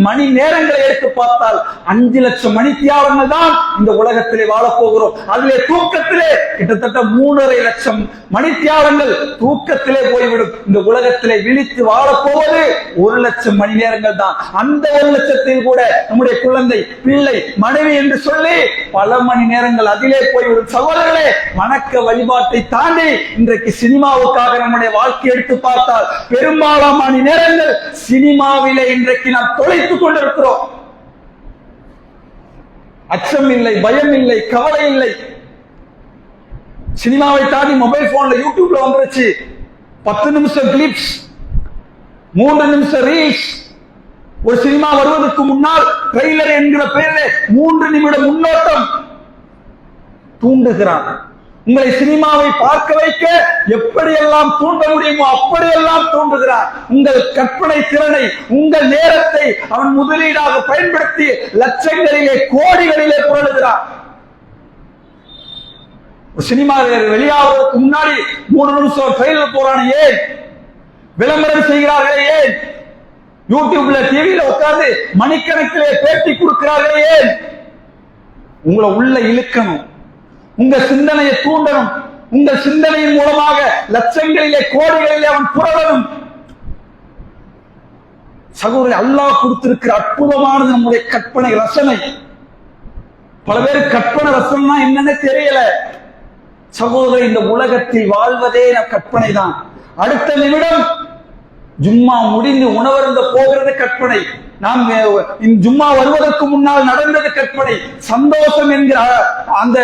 மணி நேரங்களை எடுத்து பார்த்தால் 5 லட்சம் மணித்தியாலங்கள் தான் இந்த உலகத்திலே வாழப்போகிறோம். அதிலே தூக்கத்திலே கிட்டத்தட்ட 3.5 லட்சம் மணித்தியாலங்கள் தூக்கத்திலே போய்விடும். இந்த உலகத்திலே விழித்து வாழப்போவது 1 லட்சம் மணி நேரங்கள் தான். அந்த 1 லட்சத்தில் கூட நம்முடைய குழந்தை, பிள்ளை, மனைவி என்று சொல்லி பல மணி நேரங்கள் அதிலே போய்விடும். சகோதரர்களே, வணக்க வழிபாட்டை தாண்டி இன்றைக்கு சினிமாவுக்காக நம்முடைய வாழ்க்கை எடுத்து பார்த்தால் பெரும்பாலான மணி நேரங்கள் சினிமாவிலே இன்றைக்கு நாம் தொலைத்துக் கொண்டிருக்கிறோம். அச்சம் இல்லை, பயம் இல்லை, கவலை இல்லை. சினிமாவை தாண்டி மொபைல் போன்ல, யூடியூப்ல வந்துருச்சு 10 நிமிஷம் கிளிப்ஸ், 3 நிமிஷம் ரீல்ஸ். ஒரு சினிமா வருவதற்கு முன்னால் ட்ரெய்லர் என்கிற பெயரில் 3 நிமிட முன்னோட்டம் தூண்டுகிறான். உங்களை சினிமாவை பார்க்க வைக்க எப்படியெல்லாம் தூண்ட முடியுமோ அப்படியெல்லாம் தூண்டுகிறார். உங்கள் கற்பனை திறனை, உங்கள் நேரத்தை அவன் முதலீடாக பயன்படுத்தி லட்சங்களிலே, கோடிகளிலே புரளுகிறார். சினிமா வெளியாவதற்கு முன்னாடி 3 நிமிஷம் ட்ரெய்லர் போறான். ஏன் விளம்பரம் செய்கிறார்களே? ஏன் யூடியூப்ல, டிவியில உட்கார்ந்து மணிக்கணக்கிலே பேட்டி கொடுக்கிறார்களே? ஏன்? உங்களை உள்ள இழுக்கணும், உங்க சிந்தனையை தூண்டணும். உங்கள் சிந்தனையின் மூலமாக லட்சங்களிலே, கோடிகளிலே அவன் புரளணும். சகோதரர், அல்லாஹ் கொடுத்திருக்கிற அற்புதமானது நம்முடைய கற்பனை ரசனை. பல பேருக்கு கற்பனை ரசம்னா என்னன்னு தெரியல. சகோதரர், இந்த உலகத்தில் வாழ்வதே கற்பனை தான். அடுத்த நிமிடம் ஜும்மா முடிந்து உணவருந்த போகிறது கற்பனை. நாம் ஜும்மா வருவதற்கு முன்னால் நடந்தது கற்பனை. சந்தோஷம் என்கிற அந்த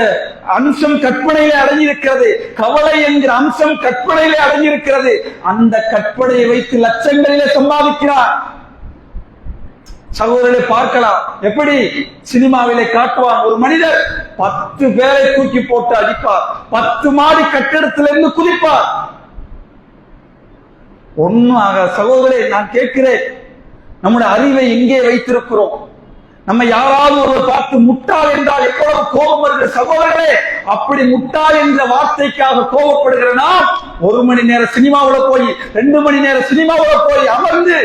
அம்சம் கற்பனையிலே அடங்கியிருக்கிறது. கவலை என்கிற அம்சம் கற்பனையிலே அடங்கியிருக்கிறது. அந்த கற்பனையை வைத்து லட்சங்களிலே சம்பாதிக்கிறார். சகோதரரை பார்க்கலாம், எப்படி சினிமாவிலே காட்டுவார். ஒரு மனிதர் 10 பேரை தூக்கி போட்டு அடிப்பார், 10 மாடி கட்டிடத்திலிருந்து குதிப்பார். ஒன்னும் ஆக. சகோதரே, நான் கேட்கிறேன், நம்முடைய அறிவை எங்கே வைத்திருக்கிறோம்? நம்ம யாராவது ஒருவர் பார்த்து முட்டாள் என்றால் எவ்வளவு கோபம் வருகிற சகோதரர்களே. அப்படி முட்டாள் என்ற வார்த்தைக்காக கோபப்படுகிற நாம் 1 மணி நேர சினிமாவுல போய், 2 மணி நேர சினிமாவுல போய் அமர்ந்து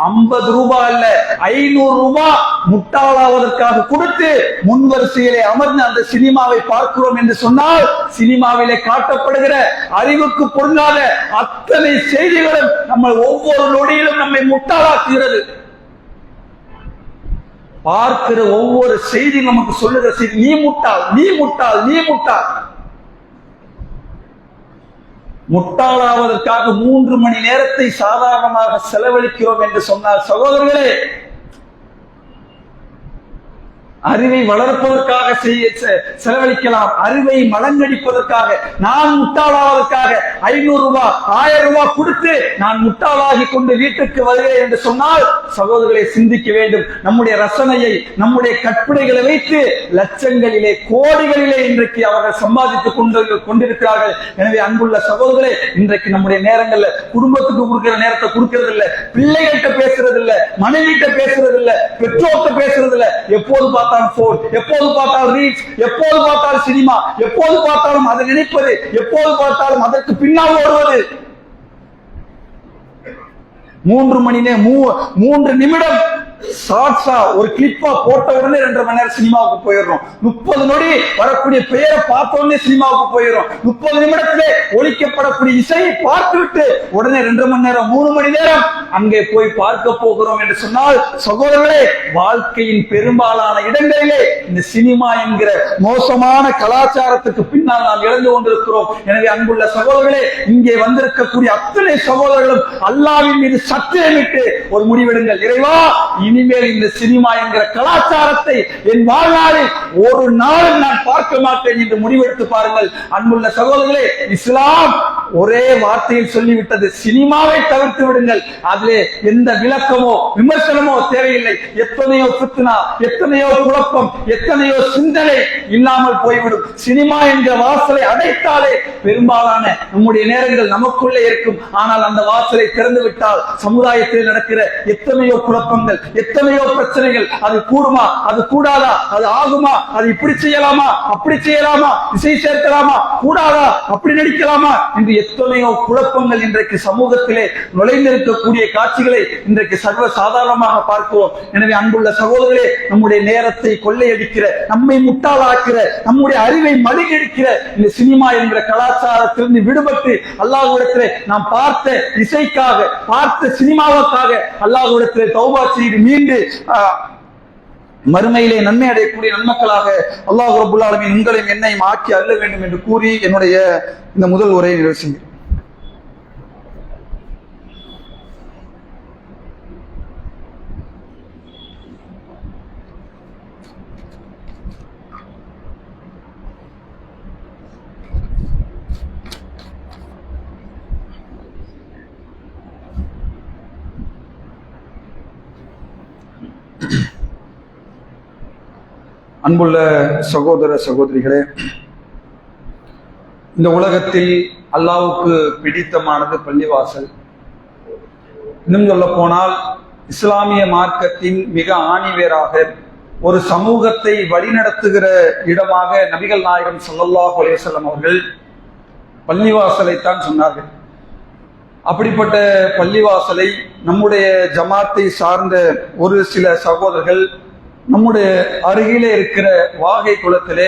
50 ரூபாய் அல்ல 500 ரூபாய் முட்டாளாவதற்காக கொடுத்து முன்வரிசையிலே அமர்ந்து அந்த சினிமாவை பார்க்கிறோம் என்று சொன்னால், சினிமாவிலே காட்டப்படுகிற அறிவுக்கு பொருந்தாத அத்தனை செய்திகளும் நம்ம ஒவ்வொரு நொடியிலும் நம்மை முட்டாளாக்குகிறது. பார்க்கிற ஒவ்வொரு செய்தி நமக்கு சொல்லுகிற செய்தி, நீ முட்டாள், நீ முட்டாள், நீ முட்டாள். முட்டாளாவதற்காக 3 மணி நேரத்தை சாதாரணமாக செலவழிக்கிறோம் என்று சொன்னார். சகோதரர்களே, அறிவை வளர்ப்பதற்காக செலவழிக்கலாம். அறிவை மலங்கடிப்பதற்காக, நான் முட்டாளாவதற்காக 500 ரூபாய் 1000 ரூபாய் கொடுத்து நான் முட்டாளாகி கொண்டு வீட்டுக்கு வருகிறேன் என்று சொன்னால் சகோதரர்களை சிந்திக்க வேண்டும். நம்முடைய ரசனையை, நம்முடைய கற்பனைகளை வைத்து லட்சங்களிலே கோடிகளிலே இன்றைக்கு அவர்கள் சம்பாதித்துக் கொண்டிருக்கிறார்கள். எனவே அன்புள்ள சகோதரர்களே, இன்றைக்கு நம்முடைய நேரங்கள்ல குடும்பத்துக்கு கொடுக்கிற நேரத்தை கொடுக்கிறது இல்லை, பிள்ளைகிட்ட பேசுறது இல்லை, மனைவிட்ட பேசுறது இல்லை, பெற்றோர்கிட்ட பேசுறது இல்லை. எப்போது பார்த்தாலும் போன், எப்போது பார்த்தாலும் ரீல்ஸ், எப்போது பார்த்தாலும் சினிமா, எப்போது பார்த்தாலும் அதை நினைப்பது, எப்போது பார்த்தாலும் அதற்கு பின்னால் ஓடுவது. 3 நிமிடம் ஷார்ட்ஸா ஒரு கிளிப்பா போட்ட உடனே 2.5 மணி நேரம் சினிமாவுக்கு போயிடுறோம். 30 நொடி வரக்கூடிய பெயரை பார்த்த உடனே சினிமாவுக்கு போயிடும். 30 நிமிடத்திலே ஒழிக்கப்படக்கூடிய இசையை பார்த்துவிட்டு உடனே 2 மணி நேரம் 3 மணி நேரம் அங்கே போய் பார்க்க போகிறோம் என்று சொன்னால் சகோதரர்களே, வாழ்க்கையின் பெரும்பாலான இடங்களிலே இந்த சினிமா என்கிற மோசமான கலாச்சாரத்துக்கு பின்னால் நாம் இழந்து கொண்டிருக்கிறோம். எனவே அன்புள்ள சகோதரர்களே, இங்கே வந்திருக்கக்கூடிய அத்தனை சகோதரர்களும் அல்லாஹ்வின் மீது சத்தியமிட்டு ஒரு முடிவெடுங்கள். இறைவா, இனிமேல் இந்த சினிமா என்கிற கலாச்சாரத்தை என் வாழ்நாளில் ஒரு நாள் நான் பார்க்க மாட்டேன் என்று முடிவெடுத்து பாருங்கள். அன்புள்ள சகோதரர்களே, இஸ்லாம் ஒரே வார்த்தையில் சொல்லிவிட்டது, சினிமாவை தவிர்த்து விடுங்கள். அதிலே எந்த விளக்கமோ விமர்சனமோ தேவையில்லை. எத்தனையோ பித்னா, எத்தனையோ குழப்பம், எத்தனையோ சிந்தனை இல்லாமல் போய்விடும். சினிமா என்ற வாசலை அடைத்தாலே பெரும்பாலான நம்முடைய நேரங்கள் நமக்குள்ளே இருக்கும். ஆனால் அந்த வாசலை திறந்து விட்டால் சமுதாயத்தில் நடக்கிற எத்தனையோ குழப்பங்கள், எத்தனையோ பிரச்சனைகள், அது கூடுமா, அது கூடாதா, அது ஆகுமா, அது இப்படி செய்யலாமா, அப்படி செய்யலாமா, இசை சேர்க்கலாமா, கூடாதா, அப்படி நடிக்கலாமா என்று எத்தனையோ குழப்பங்கள் இன்றைக்கு சமூகத்திலே நுழைந்திருக்கக்கூடிய காட்சிகளை இன்றைக்கு சர்வ சாதாரணமாக பார்க்கிறோம். எனவே அன்புள்ள சகோதரர்களே, நம்முடைய நேரத்தை கொள்ளையடிக்கிற, நம்மை முட்டாளாக்கிற, நம்முடைய அறிவை மழுங்கடிக்கிற இந்த சினிமா என்கிற கலாச்சாரத்திலிருந்து விடுபட்டு அல்லாஹ்விடத்திலே நாம் பார்த்த இசைக்காக, பார்த்த சினிமாவுக்காக அல்லாஹ்விடத்திலே தௌபா செய்து மீண்டு மறுமையிலே நன்மை அடையக்கூடிய நன்மக்களாக அல்லாஹ் ரப்பல் ஆலமீன் உங்களையும் என்னையும் ஆக்கி அருள வேண்டும் என்று கூறி என்னுடைய இந்த முதல் உரையை நிறைவு செய்கிறேன். அன்புள்ள சகோதர சகோதரிகளே, இந்த உலகத்தில் அல்லாஹ்வுக்கு பிடித்தமானது பள்ளிவாசல். இன்னும் சொல்ல போனால் இஸ்லாமிய மார்க்கத்தின் மிக ஆணிவேராக ஒரு சமூகத்தை வழிநடத்துகிற இடமாக நபிகள் நாயகம் ஸல்லல்லாஹு அலைஹி வஸல்லம் அவர்கள் பள்ளிவாசலைத்தான் சொன்னார்கள். அப்படிப்பட்ட பள்ளிவாசலை நம்முடைய ஜமாத்தை சார்ந்த ஒரு சில சகோதரர்கள் நம்முடைய அருகிலே இருக்கிற வாகை குளத்திலே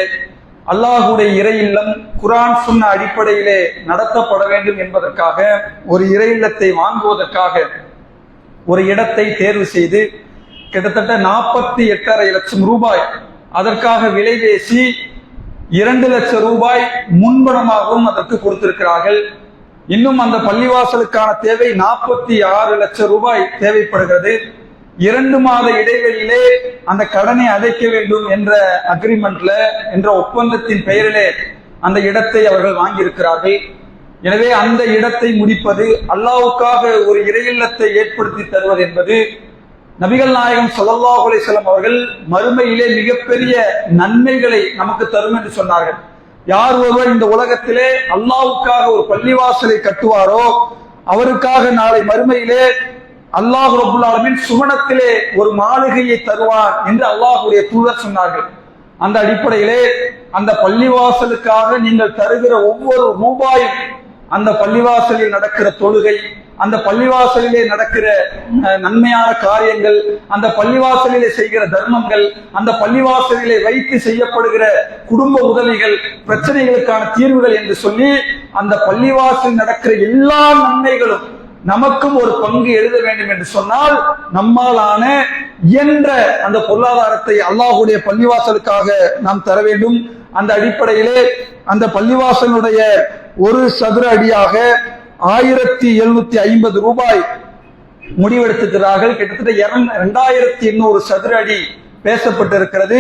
அல்லாஹ்வுடைய இறை இல்லம் குர்ஆன் சுன்னா அடிப்படையிலே நடத்தப்பட வேண்டும் என்பதற்காக ஒரு இறை இல்லத்தை வாங்குவதற்காக ஒரு இடத்தை தேர்வு செய்து கிட்டத்தட்ட 48.5 லட்சம் ரூபாய் அதற்காக விலை பேசி 2 லட்சம் ரூபாய் முன்பணமாகவும் அதற்கு கொடுத்திருக்கிறார்கள். இன்னும் அந்த பள்ளிவாசலுக்கான தேவை 46 லட்சம் ரூபாய் தேவைப்படுகிறது. 2 மாத இடைவெளியிலே அந்த கடனை அடைக்க வேண்டும் என்ற அக்ரிமெண்ட்ல என்ற ஒப்பந்தத்தின் பெயரிலே அந்த இடத்தை அவர்கள் வாங்கியிருக்கிறார்கள். எனவே அந்த இடத்தை முடிப்பது, அல்லாஹ்வுக்காக ஒரு இறை இல்லத்தை ஏற்படுத்தி தருவது என்பது நபிகள் நாயகம் ஸல்லல்லாஹு அலைஹி வஸல்லம் அவர்கள் மறுமையிலே மிகப்பெரிய நன்மைகளை நமக்கு தரும் என்று சொன்னார்கள். யார் ஒருவர் இந்த உலகத்திலே அல்லாஹ்வுக்காக ஒரு பள்ளிவாசலை கட்டுவாரோ அவருக்காக நாளை மறுமையிலே அல்லாஹ் ரப்பல் ஆலமீன் சுவனத்திலே ஒரு மாளிகையை தருவார் என்று அல்லாஹ்வுடைய தூதர் சொன்னார்கள். அந்த அடிப்படையிலே அந்த பள்ளிவாசலுக்காக நீங்கள் தருகிற ஒவ்வொரு ரூபாயும், அந்த பள்ளிவாசலில் நடக்கிற தொழுகை, அந்த பள்ளிவாசலிலே நடக்கிற நன்மையான காரியங்கள், அந்த பள்ளிவாசலிலே செய்கிற தர்மங்கள், அந்த பள்ளிவாசலிலே வைத்து செய்யப்படுகிற குடும்ப உதவிகள், பிரச்சனைகளுக்கான தீர்வுகள் என்று சொல்லி அந்த பள்ளிவாசல் நடக்கிற எல்லா நன்மைகளும் நமக்கும் ஒரு பங்கு எழுத வேண்டும் என்று சொன்னால் நம்மாலான இயன்ற அந்த பொருளாதாரத்தை அல்லாஹ்வுடைய பள்ளிவாசலுக்காக நாம் தர வேண்டும். அந்த அடிப்படையிலே அந்த பள்ளிவாசலுடைய ஒரு சதுர அடியாக 1750 ரூபாய் முடிவெடுத்திருக்கிறார்கள். கிட்டத்தட்ட 2800 சதுர அடி பேசப்பட்டிருக்கிறது.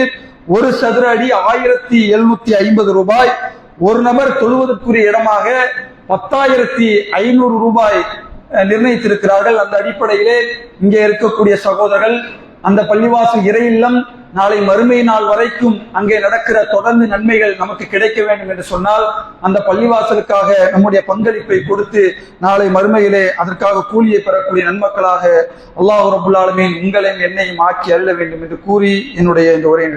ஒரு சதுர அடி 1750 ரூபாய். ஒரு நபர் தொழுவதற்குரிய இடமாக 10,500 ரூபாய் நிர்ணயித்திருக்கிறார்கள். அந்த அடிப்படையிலே இங்கே இருக்கக்கூடிய சகோதரர்கள் அந்த பள்ளிவாசல் இறை இல்லம் நாளை மறுமை நாள் வரைக்கும் அங்கே நடக்கிற தொடர்ந்து நன்மைகள் நமக்கு கிடைக்க வேண்டும் என்று சொன்னால் அந்த பள்ளிவாசலுக்காக நம்முடைய பங்களிப்பை கொடுத்து நாளை மறுமையிலே அதற்காக கூலியை பெறக்கூடிய நன்மக்களாக அல்லாஹ் ரப்புல் ஆலமீன் உங்களையும் என்னையும் ஆக்கி அருள வேண்டும் என்று கூறி என்னுடைய இந்த உரையை